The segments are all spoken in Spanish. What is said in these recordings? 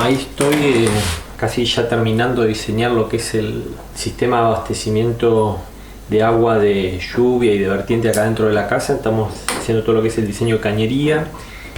ahí estoy casi ya terminando de diseñar lo que es el sistema de abastecimiento de agua de lluvia y de vertiente acá dentro de la casa. Estamos haciendo todo lo que es el diseño de cañería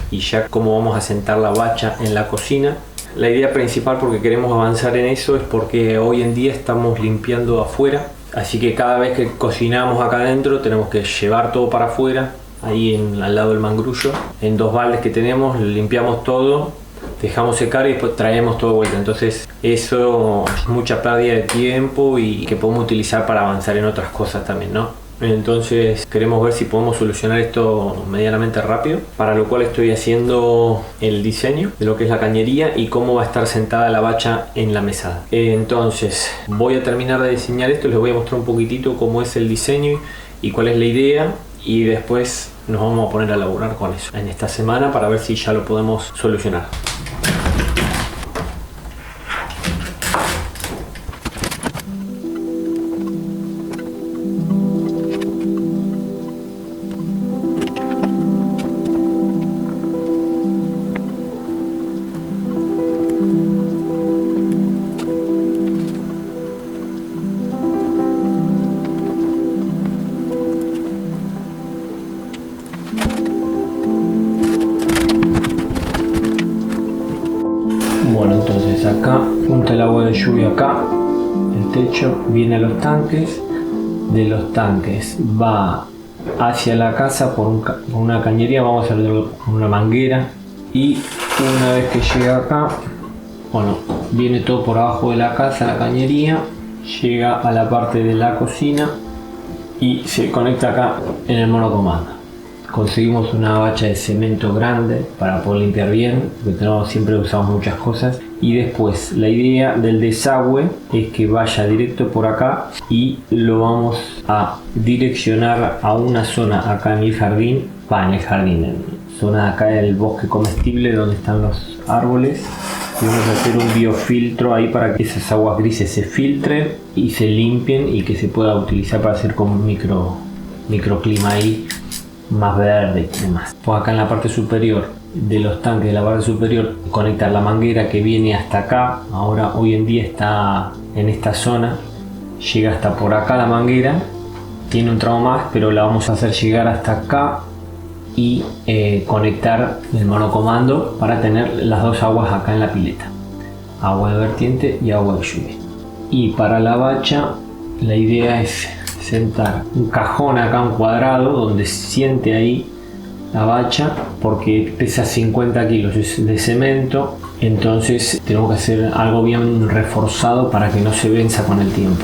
y ya cómo vamos a sentar la bacha en la cocina. La idea principal, porque queremos avanzar en eso, es porque hoy en día estamos limpiando afuera, así que cada vez que cocinamos acá adentro tenemos que llevar todo para afuera, ahí al lado del mangrullo, en 2 baldes que tenemos, limpiamos todo, dejamos secar y después traemos todo de vuelta. Entonces eso es mucha pérdida de tiempo y que podemos utilizar para avanzar en otras cosas también, ¿no? Entonces queremos ver si podemos solucionar esto medianamente rápido, para lo cual estoy haciendo el diseño de lo que es la cañería y cómo va a estar sentada la bacha en la mesada. Entonces voy a terminar de diseñar esto, les voy a mostrar un poquitito cómo es el diseño y cuál es la idea, y después nos vamos a poner a laburar con eso en esta semana para ver si ya lo podemos solucionar. Bueno, entonces acá junta el agua de lluvia acá, el techo viene a los tanques, de los tanques va hacia la casa por una cañería, vamos a hacerlo con una manguera, y una vez que llega acá, bueno, viene todo por abajo de la casa, la cañería, llega a la parte de la cocina y se conecta acá en el monocomando. Conseguimos una bacha de cemento grande para poder limpiar bien, porque siempre usamos muchas cosas. Y después la idea del desagüe es que vaya directo por acá y lo vamos a direccionar a una zona acá en el jardín, en zona acá del bosque comestible donde están los árboles. Y vamos a hacer un biofiltro ahí para que esas aguas grises se filtren y se limpien y que se pueda utilizar para hacer como un microclima ahí más verde y demás. Pues acá en la parte superior de los tanques, de la parte superior, conectar la manguera que viene hasta acá. Ahora hoy en día está en esta zona, llega hasta por acá la manguera, tiene un tramo más, pero la vamos a hacer llegar hasta acá y conectar el monocomando para tener las 2 aguas acá en la pileta, agua de vertiente y agua de lluvia. Y para la bacha la idea es sentar un cajón acá, un cuadrado, donde se siente ahí la bacha, porque pesa 50 kilos de cemento, entonces tenemos que hacer algo bien reforzado para que no se venza con el tiempo.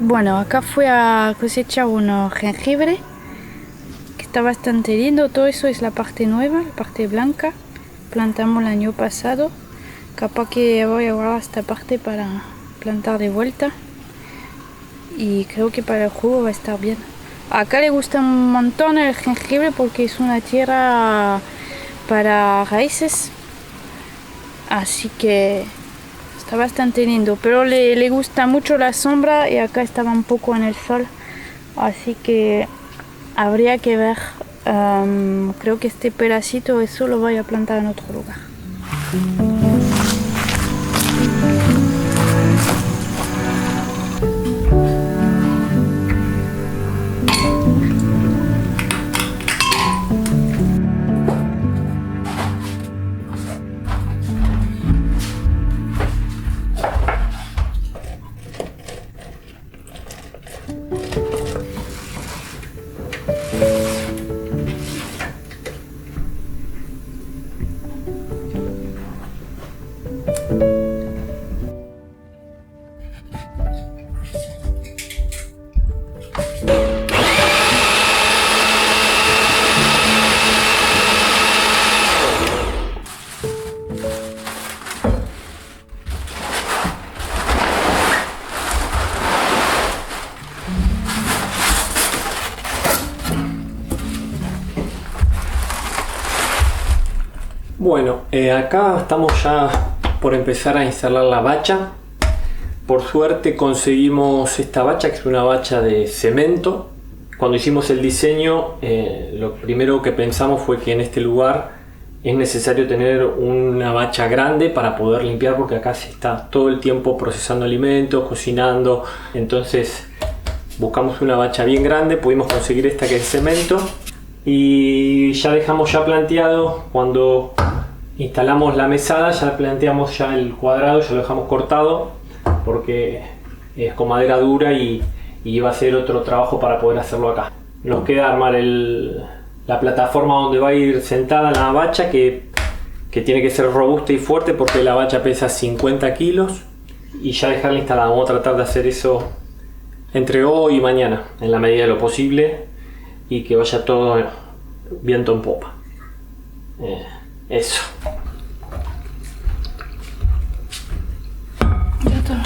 Bueno, acá fui a cosechar unos jengibre que está bastante lindo. Todo eso es la parte nueva, la parte blanca. Plantamos el año pasado. Capaz que voy a guardar esta parte para plantar de vuelta. Y creo que para el jugo va a estar bien. Acá le gusta un montón el jengibre porque es una tierra para raíces. Así que está bastante lindo, pero le gusta mucho la sombra y acá estaba un poco en el sol, así que habría que ver. Creo que este pedacito eso lo voy a plantar en otro lugar. Bueno, acá estamos ya por empezar a instalar la bacha. Por suerte conseguimos esta bacha, que es una bacha de cemento. Cuando hicimos el diseño, lo primero que pensamos fue que en este lugar es necesario tener una bacha grande para poder limpiar, porque acá se está todo el tiempo procesando alimentos, cocinando. Entonces buscamos una bacha bien grande, pudimos conseguir esta que es cemento y ya dejamos ya planteado. Cuando instalamos la mesada ya planteamos ya el cuadrado, ya lo dejamos cortado porque es con madera dura y va a ser otro trabajo para poder hacerlo acá. Nos queda armar la plataforma donde va a ir sentada la bacha, que tiene que ser robusta y fuerte porque la bacha pesa 50 kilos, y ya dejarla instalada. Vamos a tratar de hacer eso entre hoy y mañana en la medida de lo posible y que vaya todo viento en popa. Eso. Ya está.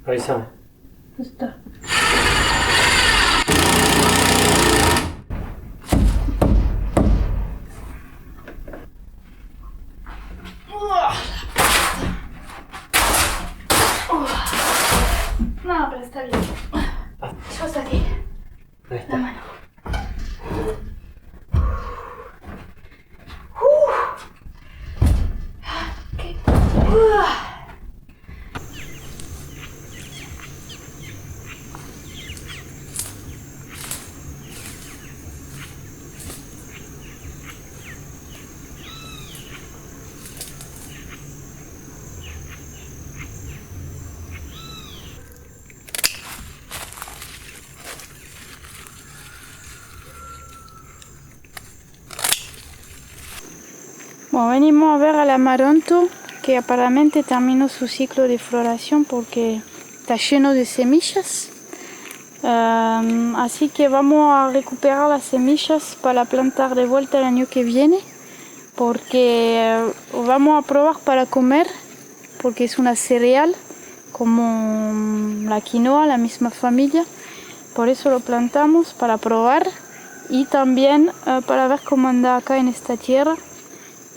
Avísame. Ya está. No, pero está bien. Yo saqué Ahí está. la mano. ¿Qué? Bueno, venimos a ver al amaranto, que aparentemente terminó su ciclo de floración porque está lleno de semillas. Así que vamos a recuperar las semillas para plantar de vuelta el año que viene, porque vamos a probar para comer, porque es una cereal como la quinoa, la misma familia, Por eso lo plantamos para probar y también para ver cómo anda acá en esta tierra.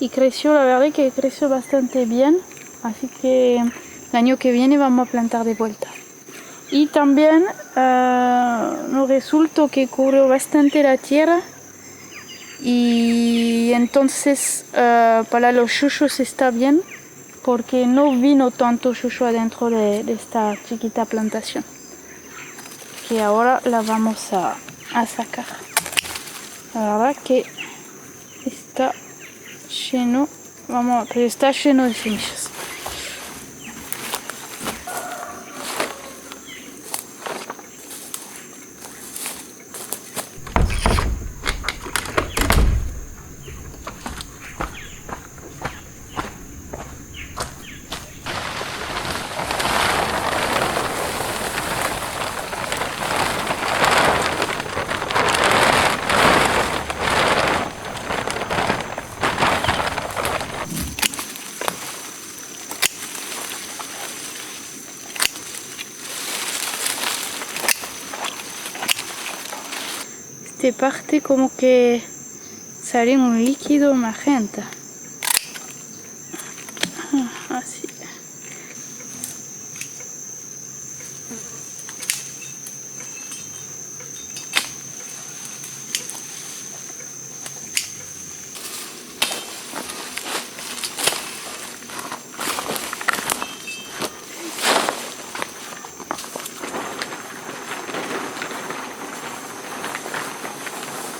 Y creció, la verdad que creció bastante bien, así que el año que viene vamos a plantar de vuelta. Y también nos resultó que cubrió bastante la tierra y entonces para los yuyos está bien porque no vino tanto yuyo adentro de esta chiquita plantación, que ahora la vamos a sacar. La verdad que está lleno, pero está lleno de semillas. Esta parte como que sale un líquido magenta. Así.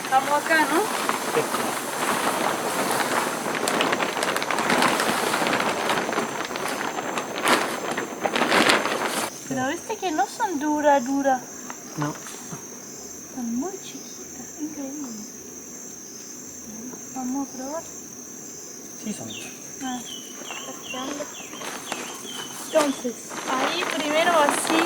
Estamos acá, ¿no? Pero viste que no son duras. No. Son muy chiquitas, increíble. Vamos a probar. Sí, son. Ah, entonces, ahí primero así.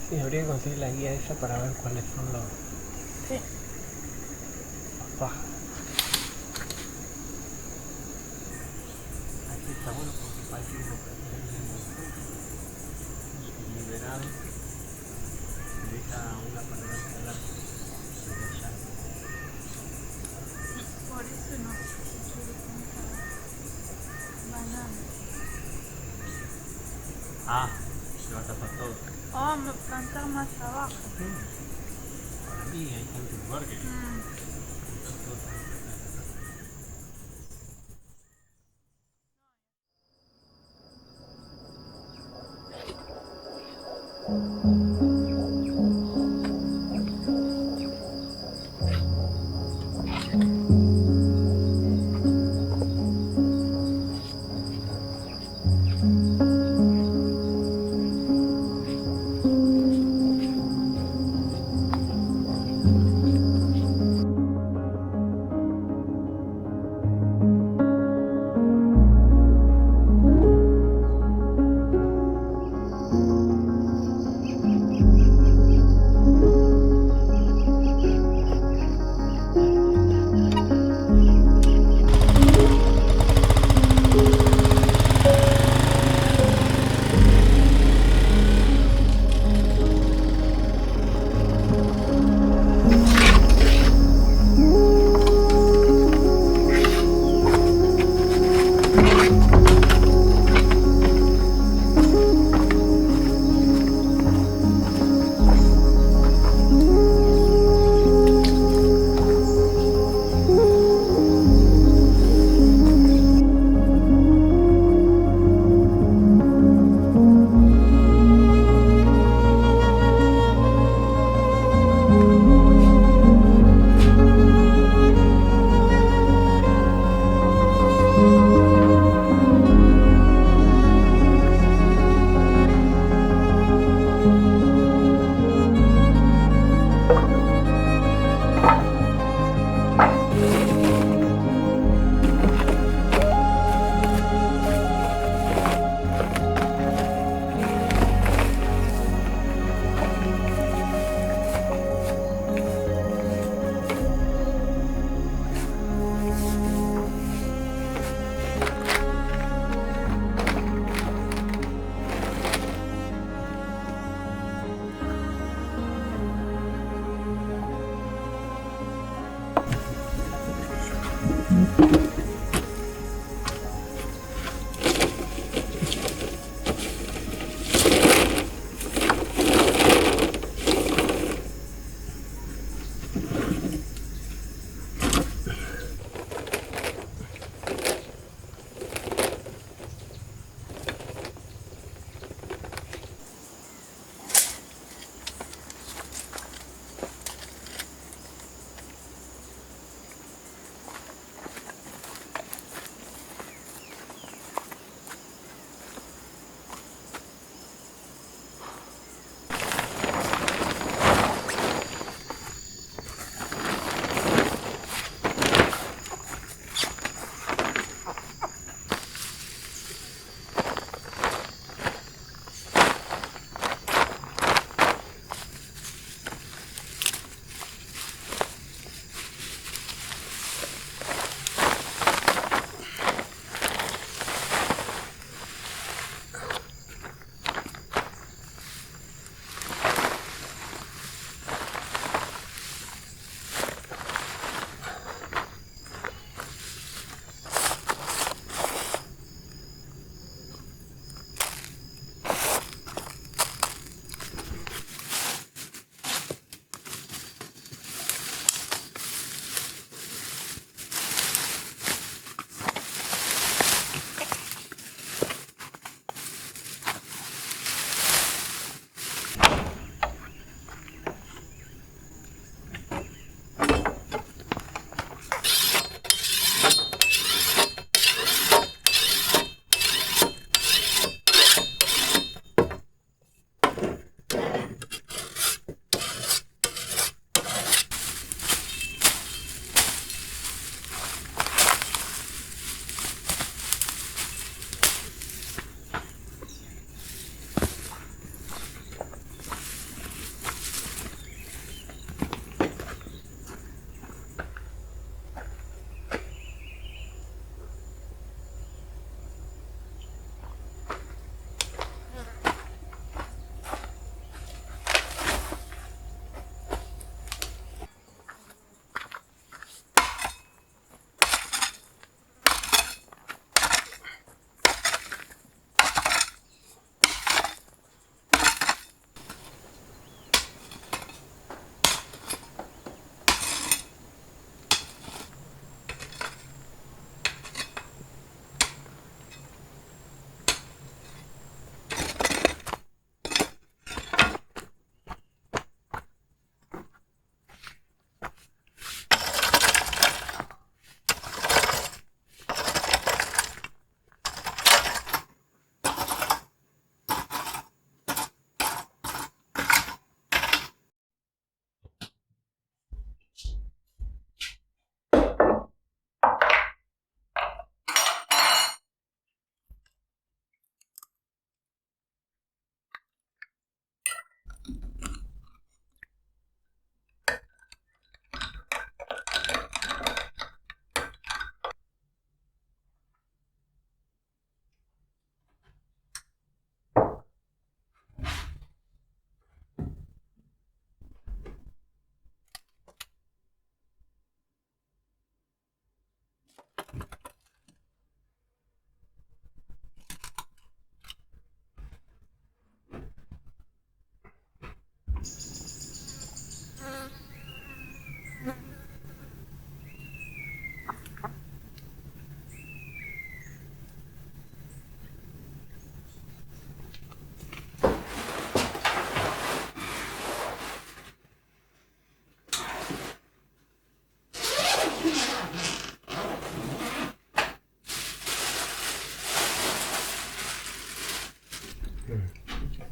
Sí, habría que conseguir la guía esa para ver cuáles son los pájaros. Aquí está bueno porque parece que liberado deja una panorámica de la Por eso no sé si quiero plantar banana. Ah, se va a tapar todo. Oh, me plantar más abajo. Para mí hay tanto lugar que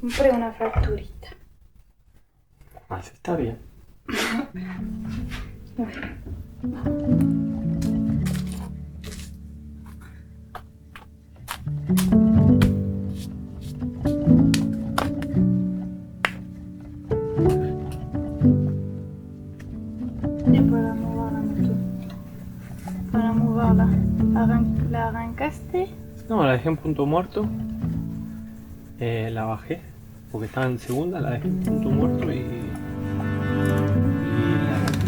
Compré una facturita. Más está bien. Y para moverla, para moverla, ¿la arrancaste? No, la dejé en punto muerto. La bajé porque estaba en segunda, la dejé en punto muerto y la arranqué.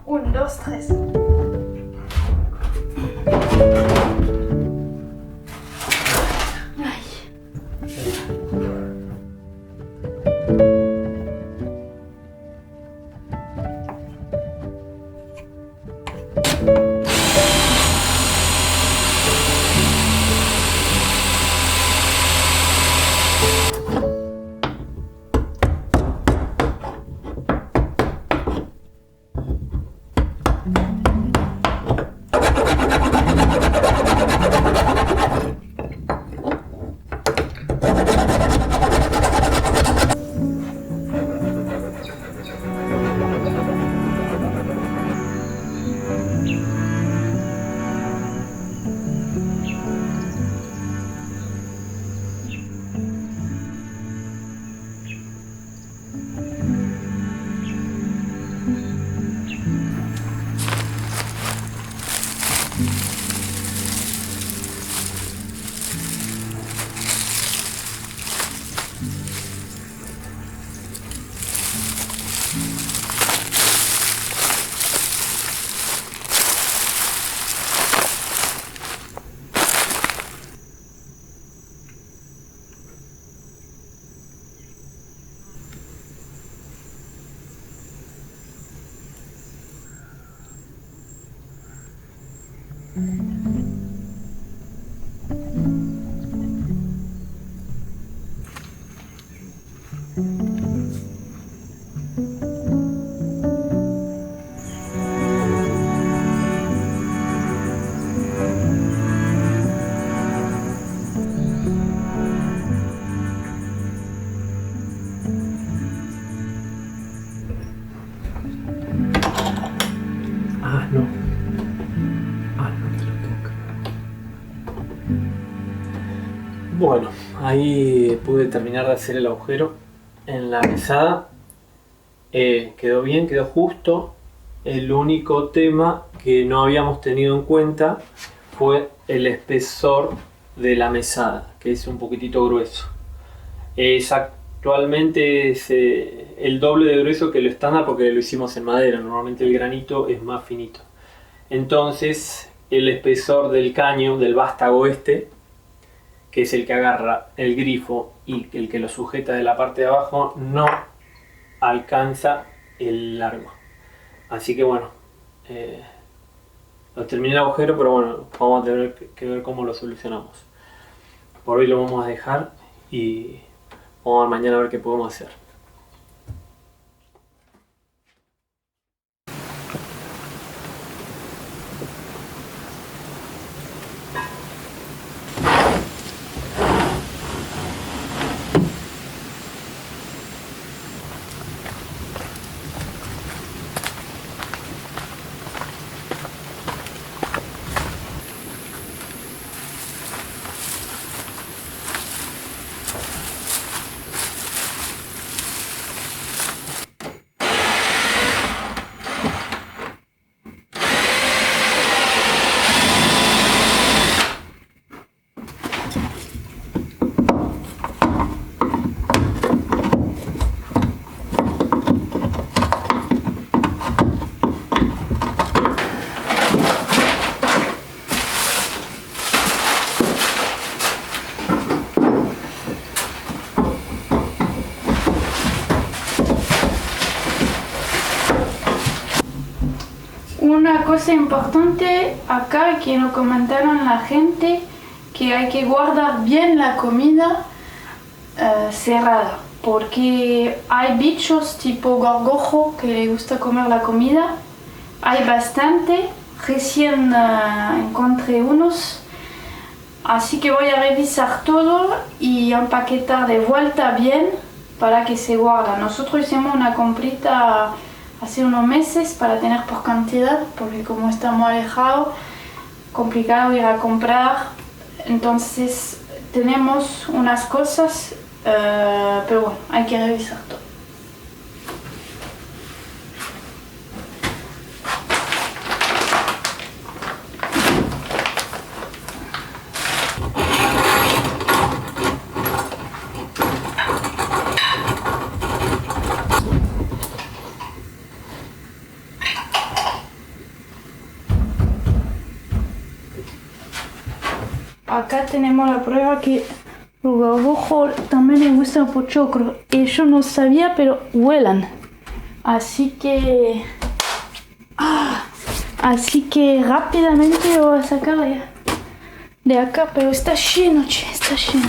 Un, dos, tres. No. No te lo toca. Bueno, ahí pude terminar de hacer el agujero en la mesada. Quedó bien, quedó justo. El único tema que no habíamos tenido en cuenta fue el espesor de la mesada, que es un poquitito grueso. Actualmente es el doble de grueso que lo estándar porque lo hicimos en madera. Normalmente el granito es más finito. Entonces el espesor del caño, del vástago este, que es el que agarra el grifo y el que lo sujeta de la parte de abajo, no alcanza el largo. Así que bueno, lo terminé el agujero, pero bueno, vamos a tener que ver cómo lo solucionamos. Por hoy lo vamos a dejar y vamos a ver mañana a ver qué podemos hacer. Una cosa importante acá que nos comentaron la gente, que hay que guardar bien la comida cerrada, porque hay bichos tipo gorgojo que le gusta comer la comida. Hay bastante, recién encontré unos, así que voy a revisar todo y empaquetar de vuelta bien para que se guarde. Nosotros hicimos una comprita hace unos meses para tener por cantidad, porque como estamos alejados, complicado ir a comprar, entonces tenemos unas cosas, pero bueno, hay que revisar todo. Acá tenemos la prueba que los gorgojos también les gusta el pochoclo. Y yo no sabía, pero huelan. Así que rápidamente lo voy a sacar de acá. Pero está lleno, che, está lleno.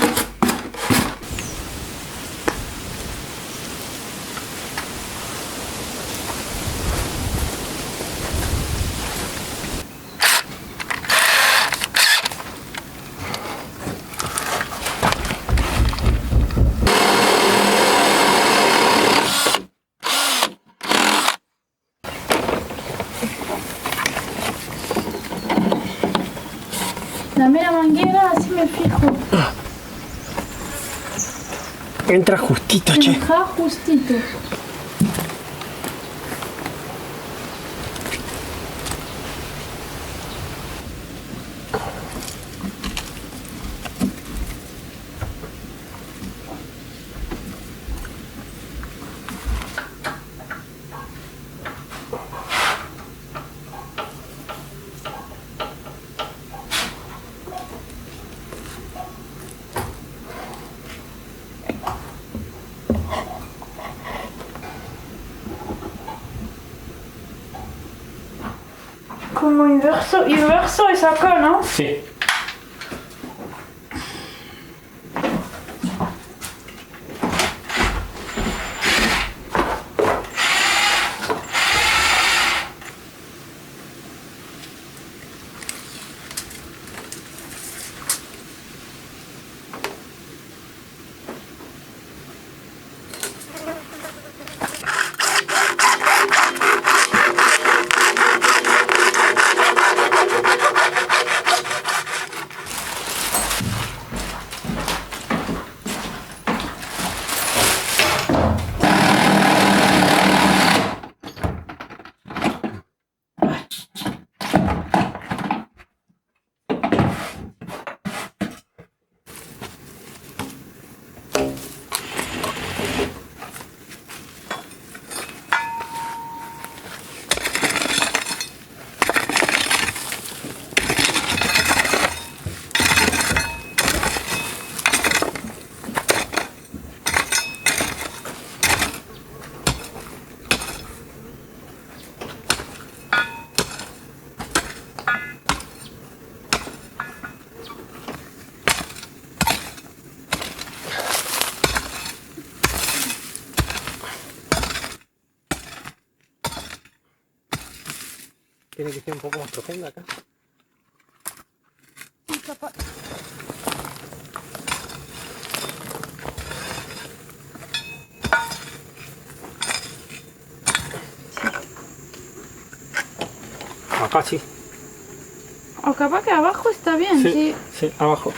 Dame la manguera, así me fijo. Entra justito, che. Entra justito. Como inverso es acá, ¿no? Sí. Tiene que ser un poco más profunda acá. Sí, capaz. Acá sí. O capaz que abajo está bien, sí. Sí, abajo.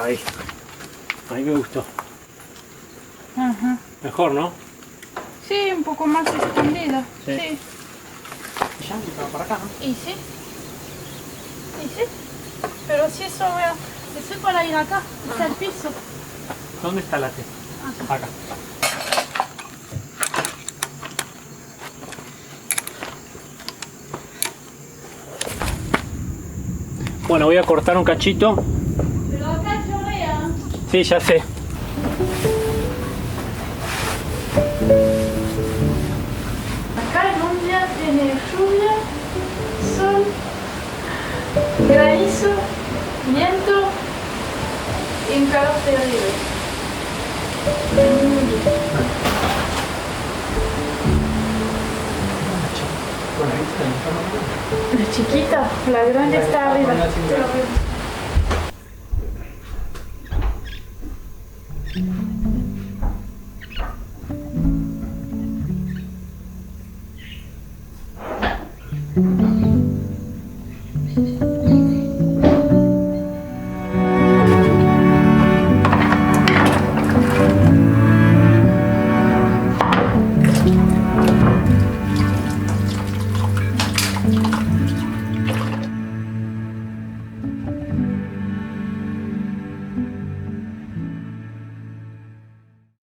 Ahí. Ahí me gustó. Ajá. Mejor, ¿no? Sí, un poco más escondida. Sí. Sí. Ya, para acá, ¿no? ¿Y sí? ¿Y sí? Pero si eso, eso es para ir acá, está el piso. ¿Dónde está la T? Acá. Bueno, voy a cortar un cachito. Pero acá llorea. Sí, ya sé. Acá en un día tiene granizo, viento y un calor terrible. La chiquita, la grande está arriba. Te lo veo.